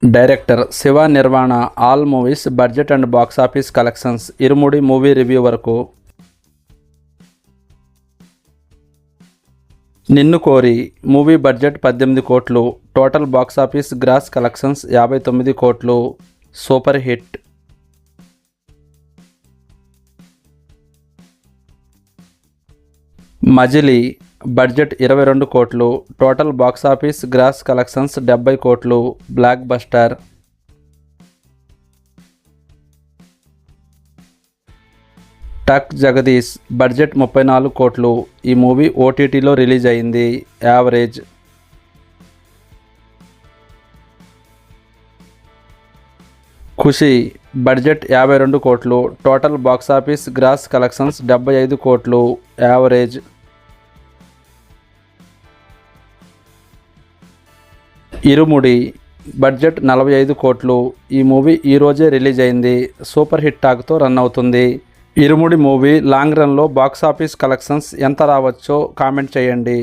Director Shiva Nirvana all movies budget and box office collections Irumudi movie review వరకు. Ninnu Kori movie budget 18 కోట్లు, total box office gross collections 59 కోట్లు, super hit. Majili budget 22 కోట్లు, total box office gross collections 70 కోట్లు, block buster. టక్ Jagadish budget 34 కోట్లు, ఈ movie ఓటీటీలో release అయింది, యావరేజ్. ఖుషి బడ్జెట్ 52 కోట్లు, total box office gross collections 75 కోట్లు, యావరేజ్. ఇరుముడి బడ్జెట్ 45 కోట్లు, ఈ మూవీ ఈరోజే రిలీజ్ అయింది, సూపర్ హిట్ టాక్తో రన్ అవుతుంది. ఇరుముడి మూవీ లాంగ్ రన్లో బాక్స్ ఆఫీస్ కలెక్షన్స్ ఎంత రావచ్చో కామెంట్ చేయండి.